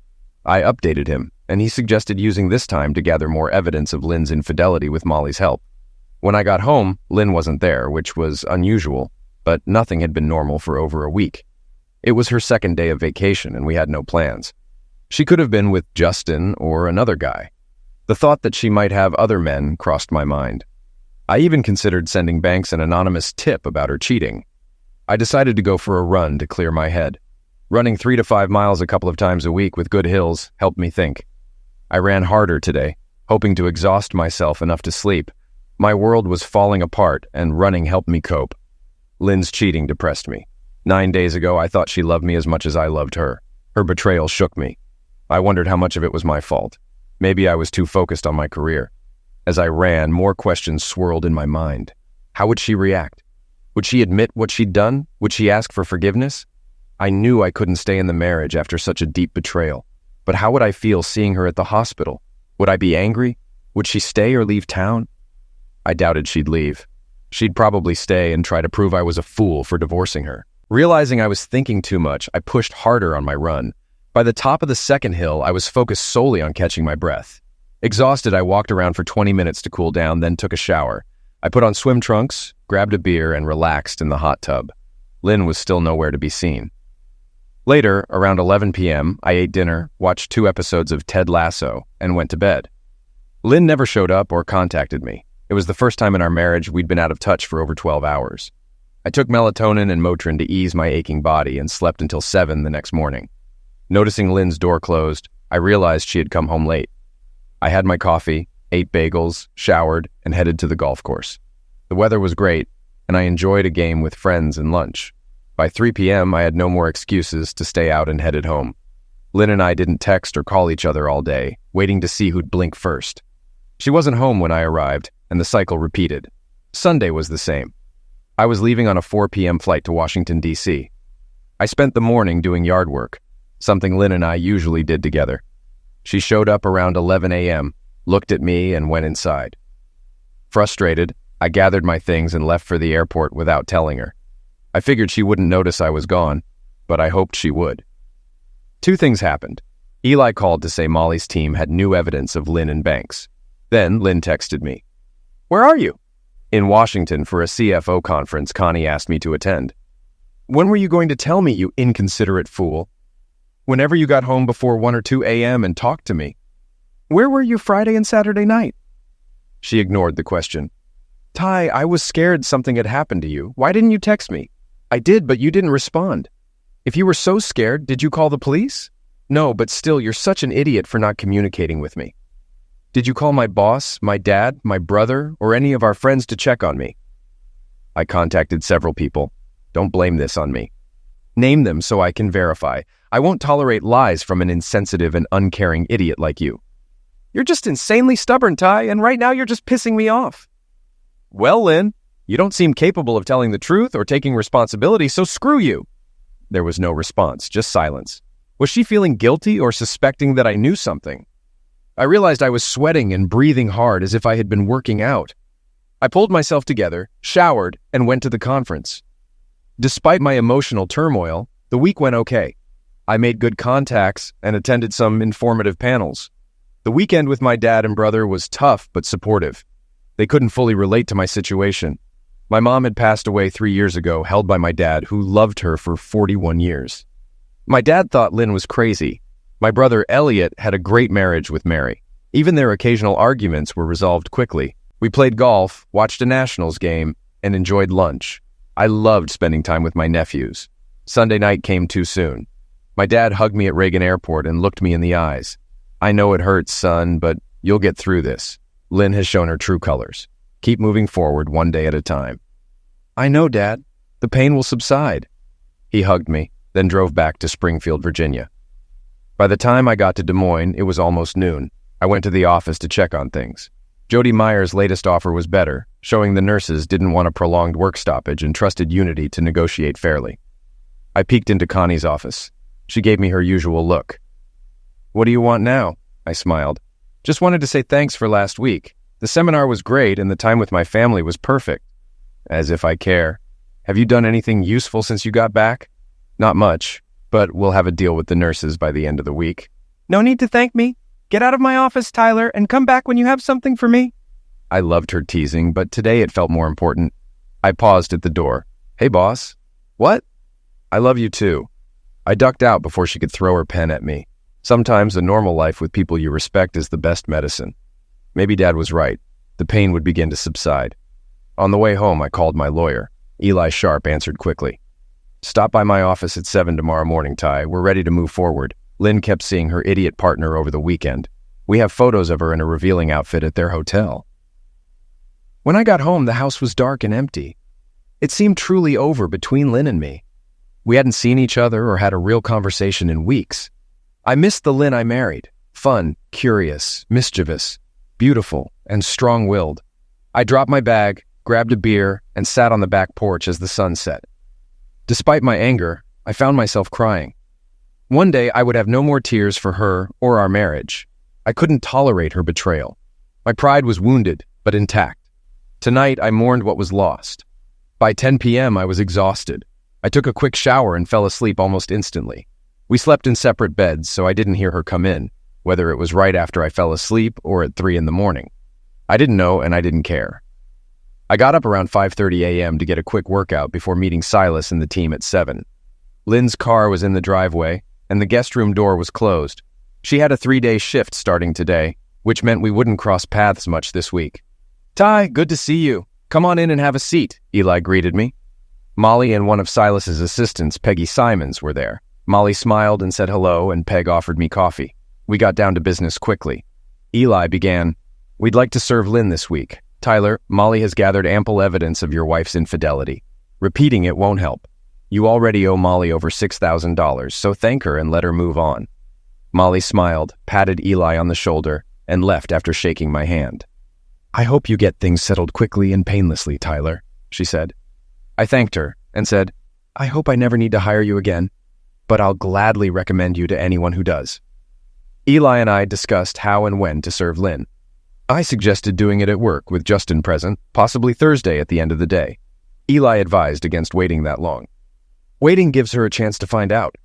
I updated him, and he suggested using this time to gather more evidence of Lynn's infidelity with Molly's help. When I got home, Lynn wasn't there, which was unusual, but nothing had been normal for over a week. It was her second day of vacation, and we had no plans. She could have been with Justin or another guy. The thought that she might have other men crossed my mind. I even considered sending Banks an anonymous tip about her cheating. I decided to go for a run to clear my head. Running 3 to 5 miles a couple of times a week with good hills helped me think. I ran harder today, hoping to exhaust myself enough to sleep. My world was falling apart, and running helped me cope. Lynn's cheating depressed me. 9 days ago, I thought she loved me as much as I loved her. Her betrayal shook me. I wondered how much of it was my fault. Maybe I was too focused on my career. As I ran, more questions swirled in my mind. How would she react? Would she admit what she'd done? Would she ask for forgiveness? I knew I couldn't stay in the marriage after such a deep betrayal. But how would I feel seeing her at the hospital? Would I be angry? Would she stay or leave town? I doubted she'd leave. She'd probably stay and try to prove I was a fool for divorcing her. Realizing I was thinking too much, I pushed harder on my run. By the top of the second hill, I was focused solely on catching my breath. Exhausted, I walked around for 20 minutes to cool down, then took a shower. I put on swim trunks, grabbed a beer, and relaxed in the hot tub. Lynn was still nowhere to be seen. Later, around 11 p.m., I ate dinner, watched 2 episodes of Ted Lasso, and went to bed. Lynn never showed up or contacted me. It was the first time in our marriage we'd been out of touch for over 12 hours. I took melatonin and Motrin to ease my aching body and slept until 7 the next morning. Noticing Lynn's door closed, I realized she had come home late. I had my coffee, ate bagels, showered, and headed to the golf course. The weather was great, and I enjoyed a game with friends and lunch. By 3 p.m., I had no more excuses to stay out and headed home. Lynn and I didn't text or call each other all day, waiting to see who'd blink first. She wasn't home when I arrived, and the cycle repeated. Sunday was the same. I was leaving on a 4 p.m. flight to Washington, D.C. I spent the morning doing yard work, something Lynn and I usually did together. She showed up around 11 a.m., looked at me, and went inside. Frustrated, I gathered my things and left for the airport without telling her. I figured she wouldn't notice I was gone, but I hoped she would. 2 things happened. Eli called to say Molly's team had new evidence of Lynn and Banks. Then Lynn texted me. "Where are you?" "In Washington for a CFO conference Connie asked me to attend." "When were you going to tell me, you inconsiderate fool?" "Whenever you got home before 1 or 2 a.m. and talked to me." "Where were you Friday and Saturday night?" She ignored the question. "Ty, I was scared something had happened to you. Why didn't you text me?" "I did, but you didn't respond." "If you were so scared, did you call the police?" "No, but still, you're such an idiot for not communicating with me." "Did you call my boss, my dad, my brother, or any of our friends to check on me?" "I contacted several people. Don't blame this on me." "Name them so I can verify. I won't tolerate lies from an insensitive and uncaring idiot like you." "You're just insanely stubborn, Ty, and right now you're just pissing me off." "Well, Lynn, you don't seem capable of telling the truth or taking responsibility, so screw you." There was no response, just silence. Was she feeling guilty or suspecting that I knew something? I realized I was sweating and breathing hard as if I had been working out. I pulled myself together, showered, and went to the conference. Despite my emotional turmoil, the week went okay. I made good contacts and attended some informative panels. The weekend with my dad and brother was tough but supportive. They couldn't fully relate to my situation. My mom had passed away 3 years ago, held by my dad, who loved her for 41 years. My dad thought Lynn was crazy. My brother Elliot had a great marriage with Mary. Even their occasional arguments were resolved quickly. We played golf, watched a Nationals game, and enjoyed lunch. I loved spending time with my nephews. Sunday night came too soon. My dad hugged me at Reagan Airport and looked me in the eyes. "I know it hurts, son, but you'll get through this. Lynn has shown her true colors. Keep moving forward one day at a time." "I know, Dad. The pain will subside." He hugged me, then drove back to Springfield, Virginia. By the time I got to Des Moines, it was almost noon. I went to the office to check on things. Jody Meyer's latest offer was better, showing the nurses didn't want a prolonged work stoppage and trusted Unity to negotiate fairly. I peeked into Connie's office. She gave me her usual look. "What do you want now?" I smiled. "Just wanted to say thanks for last week. The seminar was great and the time with my family was perfect." "As if I care. Have you done anything useful since you got back?" "Not much, but we'll have a deal with the nurses by the end of the week." "No need to thank me. Get out of my office, Tyler, and come back when you have something for me." I loved her teasing, but today it felt more important. I paused at the door. "Hey, boss." "What?" "I love you too." I ducked out before she could throw her pen at me. Sometimes a normal life with people you respect is the best medicine. Maybe Dad was right. The pain would begin to subside. On the way home, I called my lawyer. Eli Sharp answered quickly. "Stop by my office at 7 tomorrow morning, Ty. We're ready to move forward. Lynn kept seeing her idiot partner over the weekend. We have photos of her in a revealing outfit at their hotel." When I got home, the house was dark and empty. It seemed truly over between Lynn and me. We hadn't seen each other or had a real conversation in weeks. I missed the Lynn I married. Fun, curious, mischievous, beautiful, and strong-willed. I dropped my bag, grabbed a beer, and sat on the back porch as the sun set. Despite my anger, I found myself crying. One day, I would have no more tears for her or our marriage. I couldn't tolerate her betrayal. My pride was wounded, but intact. Tonight, I mourned what was lost. By 10 p.m., I was exhausted. I took a quick shower and fell asleep almost instantly. We slept in separate beds, so I didn't hear her come in, whether it was right after I fell asleep or at 3 in the morning. I didn't know and I didn't care. I got up around 5:30 a.m. to get a quick workout before meeting Silas and the team at 7. Lynn's car was in the driveway, and the guest room door was closed. She had a 3-day shift starting today, which meant we wouldn't cross paths much this week. "Ty, good to see you. Come on in and have a seat," Eli greeted me. Molly and one of Silas's assistants, Peggy Simons, were there. Molly smiled and said hello, and Peg offered me coffee. We got down to business quickly. Eli began, "We'd like to serve Lynn this week. Tyler, Molly has gathered ample evidence of your wife's infidelity. Repeating it won't help. You already owe Molly over $6,000, so thank her and let her move on." Molly smiled, patted Eli on the shoulder, and left after shaking my hand. "I hope you get things settled quickly and painlessly, Tyler," she said. I thanked her and said, "I hope I never need to hire you again, but I'll gladly recommend you to anyone who does." Eli and I discussed how and when to serve Lynn. I suggested doing it at work with Justin present, possibly Thursday at the end of the day. Eli advised against waiting that long. "Waiting gives her a chance to find out.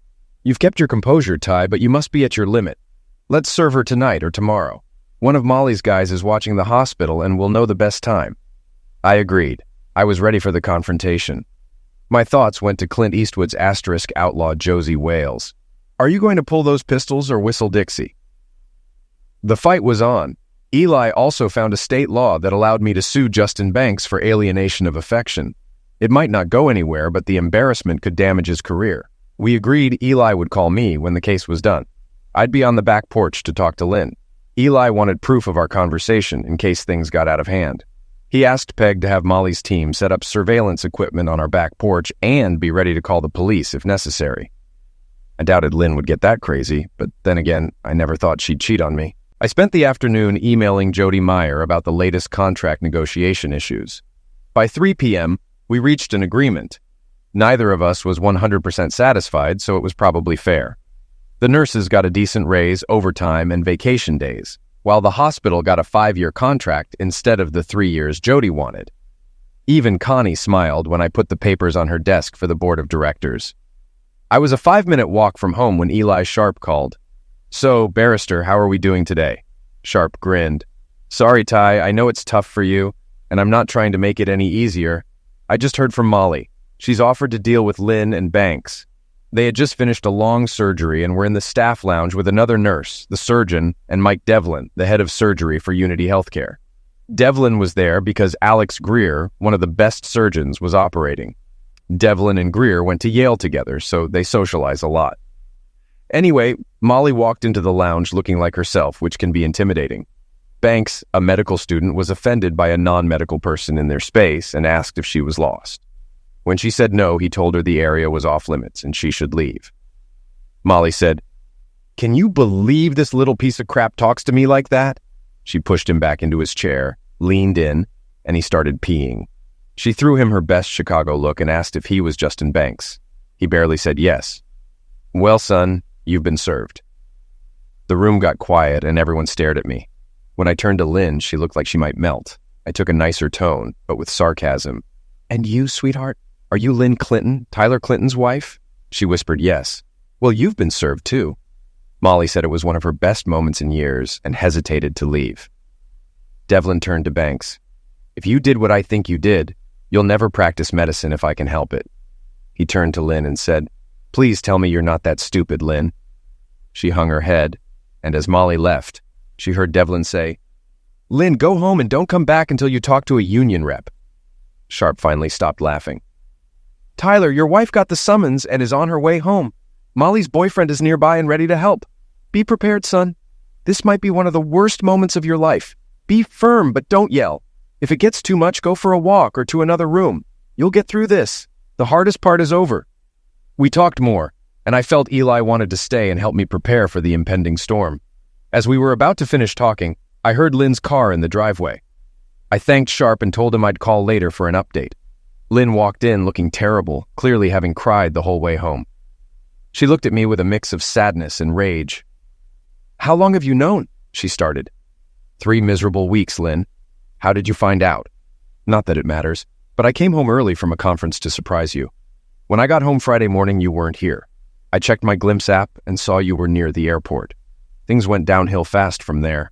You've kept your composure, Ty, but you must be at your limit. Let's serve her tonight or tomorrow. One of Molly's guys is watching the hospital and will know the best time." I agreed. I was ready for the confrontation. My thoughts went to Clint Eastwood's asterisk outlaw Josie Wales. "Are you going to pull those pistols or whistle Dixie?" The fight was on. Eli also found a state law that allowed me to sue Justin Banks for alienation of affection. It might not go anywhere, but the embarrassment could damage his career. We agreed Eli would call me when the case was done. I'd be on the back porch to talk to Lynn. Eli wanted proof of our conversation in case things got out of hand. He asked Peg to have Molly's team set up surveillance equipment on our back porch and be ready to call the police if necessary. I doubted Lynn would get that crazy, but then again, I never thought she'd cheat on me. I spent the afternoon emailing Jody Meyer about the latest contract negotiation issues. By 3 p.m., we reached an agreement. Neither of us was 100% satisfied, so it was probably fair. The nurses got a decent raise, overtime, and vacation days, while the hospital got a 5-year contract instead of the 3 years Jody wanted. Even Connie smiled when I put the papers on her desk for the board of directors. I was a 5-minute walk from home when Eli Sharp called. "So, Barrister, how are we doing today?" Sharp grinned. "Sorry, Ty, I know it's tough for you, and I'm not trying to make it any easier. I just heard from Molly. She's offered to deal with Lynn and Banks. They had just finished a long surgery and were in the staff lounge with another nurse, the surgeon, and Mike Devlin, the head of surgery for Unity Healthcare. Devlin was there because Alex Greer, one of the best surgeons, was operating. Devlin and Greer went to Yale together, so they socialize a lot. Anyway, Molly walked into the lounge looking like herself, which can be intimidating. Banks, a medical student, was offended by a non-medical person in their space and asked if she was lost. When she said no, he told her the area was off limits and she should leave. Molly said, "Can you believe this little piece of crap talks to me like that?" She pushed him back into his chair, leaned in, and he started peeing. She threw him her best Chicago look and asked if he was Justin Banks. He barely said yes. "Well, son, you've been served." The room got quiet and everyone stared at me. When I turned to Lynn, she looked like she might melt. I took a nicer tone, but with sarcasm. "And you, sweetheart? Are you Lynn Clinton, Tyler Clinton's wife?" She whispered yes. "Well, you've been served too." Molly said it was one of her best moments in years and hesitated to leave. Devlin turned to Banks. "If you did what I think you did, you'll never practice medicine if I can help it." He turned to Lynn and said, "Please tell me you're not that stupid, Lynn." She hung her head, and as Molly left, she heard Devlin say, "Lynn, go home and don't come back until you talk to a union rep." Sharp finally stopped laughing. "Tyler, your wife got the summons and is on her way home. Molly's boyfriend is nearby and ready to help. Be prepared, son. This might be one of the worst moments of your life. Be firm, but don't yell. If it gets too much, go for a walk or to another room. You'll get through this. The hardest part is over." We talked more, and I felt Eli wanted to stay and help me prepare for the impending storm. As we were about to finish talking, I heard Lynn's car in the driveway. I thanked Sharp and told him I'd call later for an update. Lynn walked in looking terrible, clearly having cried the whole way home. She looked at me with a mix of sadness and rage. "How long have you known?" she started. 3 miserable weeks, Lynn. "How did you find out?" "Not that it matters, but I came home early from a conference to surprise you." When I got home Friday morning, you weren't here. I checked my Glimpse app and saw you were near the airport. Things went downhill fast from there.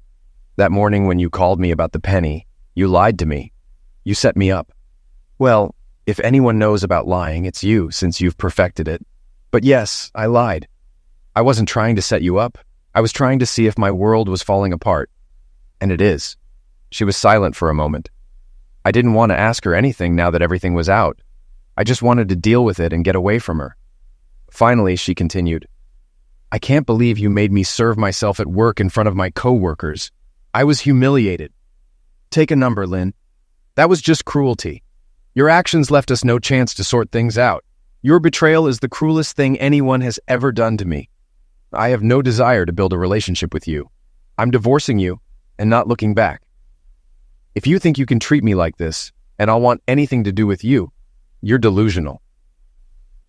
That morning when you called me about the penny, you lied to me. You set me up. Well, if anyone knows about lying, it's you, since you've perfected it. But yes, I lied. I wasn't trying to set you up. I was trying to see if my world was falling apart. And it is. She was silent for a moment. I didn't want to ask her anything now that everything was out. I just wanted to deal with it and get away from her. Finally, she continued, I can't believe you made me serve myself at work in front of my co-workers. I was humiliated. Take a number, Lynn. That was just cruelty. Your actions left us no chance to sort things out. Your betrayal is the cruelest thing anyone has ever done to me. I have no desire to build a relationship with you. I'm divorcing you and not looking back. If you think you can treat me like this, and I'll want anything to do with you, you're delusional.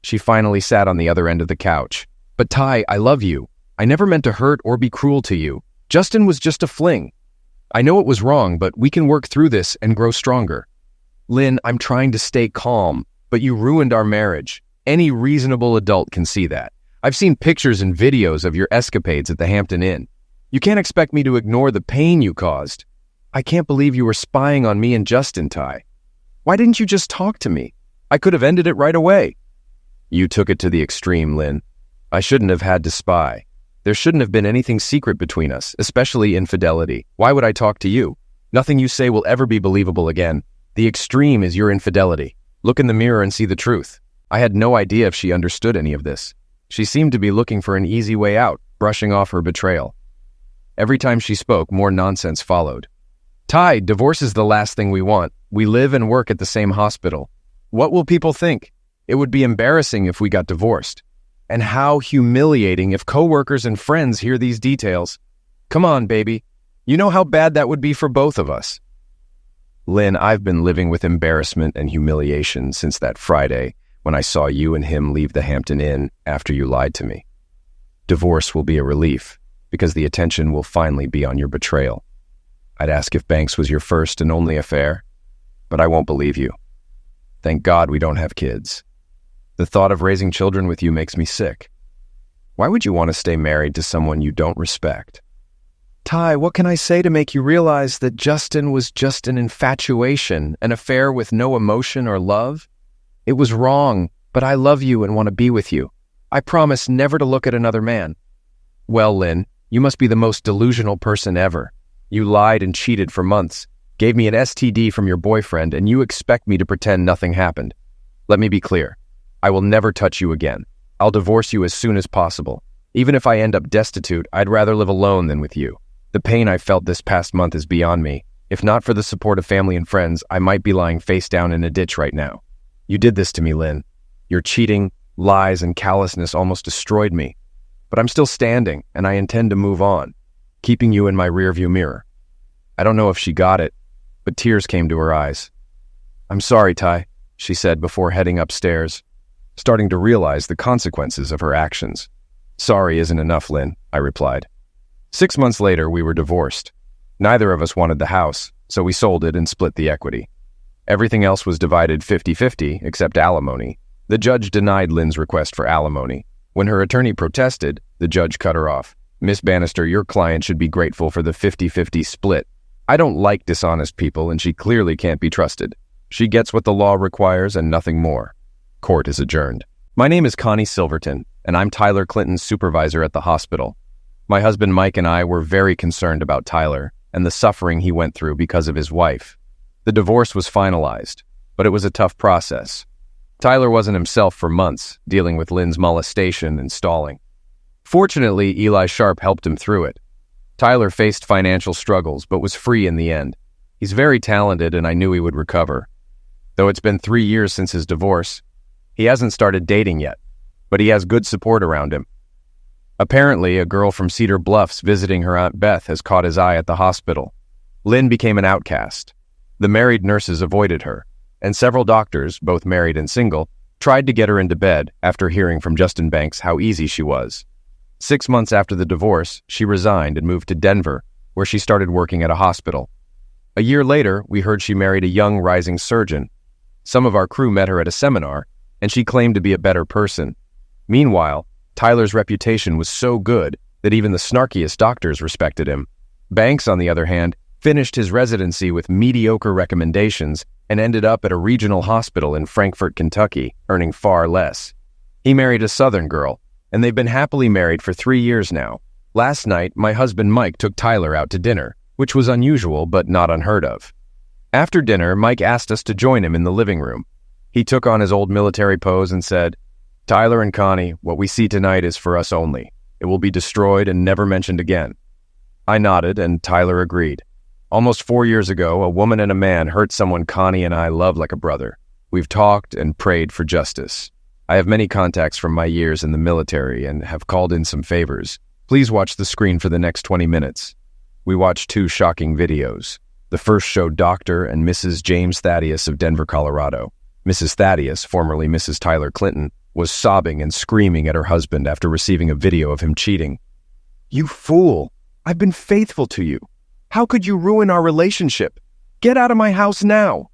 She finally sat on the other end of the couch. But Ty, I love you. I never meant to hurt or be cruel to you. Justin was just a fling. I know it was wrong, but we can work through this and grow stronger. Lynn, I'm trying to stay calm, but you ruined our marriage. Any reasonable adult can see that. I've seen pictures and videos of your escapades at the Hampton Inn. You can't expect me to ignore the pain you caused. I can't believe you were spying on me and Justin, Ty. Why didn't you just talk to me? I could have ended it right away. You took it to the extreme, Lynn. I shouldn't have had to spy. There shouldn't have been anything secret between us, especially infidelity. Why would I talk to you? Nothing you say will ever be believable again. The extreme is your infidelity. Look in the mirror and see the truth. I had no idea if she understood any of this. She seemed to be looking for an easy way out, brushing off her betrayal. Every time she spoke, more nonsense followed. Ty, divorce is the last thing we want. We live and work at the same hospital. What will people think? It would be embarrassing if we got divorced. And how humiliating if coworkers and friends hear these details. Come on, baby. You know how bad that would be for both of us. Lynn, I've been living with embarrassment and humiliation since that Friday when I saw you and him leave the Hampton Inn after you lied to me. Divorce will be a relief because the attention will finally be on your betrayal. I'd ask if Banks was your first and only affair, but I won't believe you. Thank God we don't have kids. The thought of raising children with you makes me sick. Why would you want to stay married to someone you don't respect? Ty, what can I say to make you realize that Justin was just an infatuation, an affair with no emotion or love? It was wrong, but I love you and want to be with you. I promise never to look at another man. Well, Lynn, you must be the most delusional person ever. You lied and cheated for months, gave me an STD from your boyfriend, and you expect me to pretend nothing happened. Let me be clear. I will never touch you again. I'll divorce you as soon as possible. Even if I end up destitute, I'd rather live alone than with you. The pain I felt this past month is beyond me. If not for the support of family and friends, I might be lying face down in a ditch right now. You did this to me, Lynn. Your cheating, lies, and callousness almost destroyed me. But I'm still standing, and I intend to move on, keeping you in my rearview mirror. I don't know if she got it, but tears came to her eyes. I'm sorry, Ty, she said before heading upstairs, starting to realize the consequences of her actions. Sorry isn't enough, Lynn, I replied. 6 months later, we were divorced. Neither of us wanted the house, so we sold it and split the equity. Everything else was divided 50-50 except alimony. The judge denied Lynn's request for alimony. When her attorney protested, the judge cut her off. Miss Bannister, your client should be grateful for the 50-50 split. I don't like dishonest people, and she clearly can't be trusted. She gets what the law requires and nothing more. Court is adjourned. My name is Connie Silverton, and I'm Tyler Clinton's supervisor at the hospital. My husband Mike and I were very concerned about Tyler and the suffering he went through because of his wife. The divorce was finalized, but it was a tough process. Tyler wasn't himself for months, dealing with Lynn's molestation and stalling. Fortunately, Eli Sharp helped him through it. Tyler faced financial struggles, but was free in the end. He's very talented, and I knew he would recover. Though it's been 3 years since his divorce, he hasn't started dating yet, but he has good support around him. Apparently, a girl from Cedar Bluffs visiting her Aunt Beth has caught his eye at the hospital. Lynn became an outcast. The married nurses avoided her, and several doctors, both married and single, tried to get her into bed after hearing from Justin Banks how easy she was. 6 months after the divorce, she resigned and moved to Denver, where she started working at a hospital. A year later, we heard she married a young rising surgeon. Some of our crew met her at a seminar, and she claimed to be a better person. Meanwhile, Tyler's reputation was so good that even the snarkiest doctors respected him. Banks, on the other hand, finished his residency with mediocre recommendations and ended up at a regional hospital in Frankfort, Kentucky, earning far less. He married a Southern girl, and they've been happily married for 3 years now. Last night, my husband Mike took Tyler out to dinner, which was unusual but not unheard of. After dinner, Mike asked us to join him in the living room. He took on his old military pose and said, "Tyler and Connie, what we see tonight is for us only. It will be destroyed and never mentioned again." I nodded, and Tyler agreed. Almost 4 years ago, a woman and a man hurt someone Connie and I love like a brother. We've talked and prayed for justice. I have many contacts from my years in the military and have called in some favors. Please watch the screen for the next 20 minutes. We watched 2 shocking videos. The first showed Dr. and Mrs. James Thaddeus of Denver, Colorado. Mrs. Thaddeus, formerly Mrs. Tyler Clinton, was sobbing and screaming at her husband after receiving a video of him cheating. "You fool! I've been faithful to you. How could you ruin our relationship? Get out of my house now!"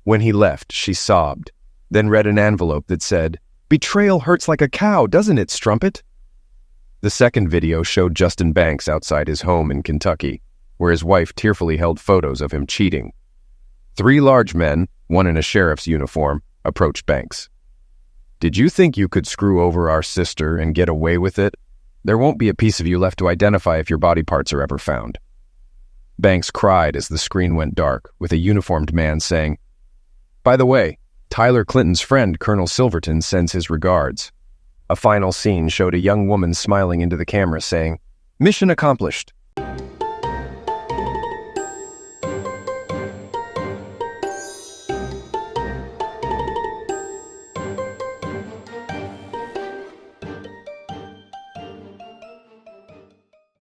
When he left, she sobbed, then read an envelope that said, "Betrayal hurts like a cow, doesn't it, strumpet?" The second video showed Justin Banks outside his home in Kentucky, where his wife tearfully held photos of him cheating. 3 large men, one in a sheriff's uniform, approached Banks. "Did you think you could screw over our sister and get away with it? There won't be a piece of you left to identify if your body parts are ever found." Banks cried as the screen went dark, with a uniformed man saying, "By the way, Tyler Clinton's friend, Colonel Silverton, sends his regards." A final scene showed a young woman smiling into the camera saying, "Mission accomplished.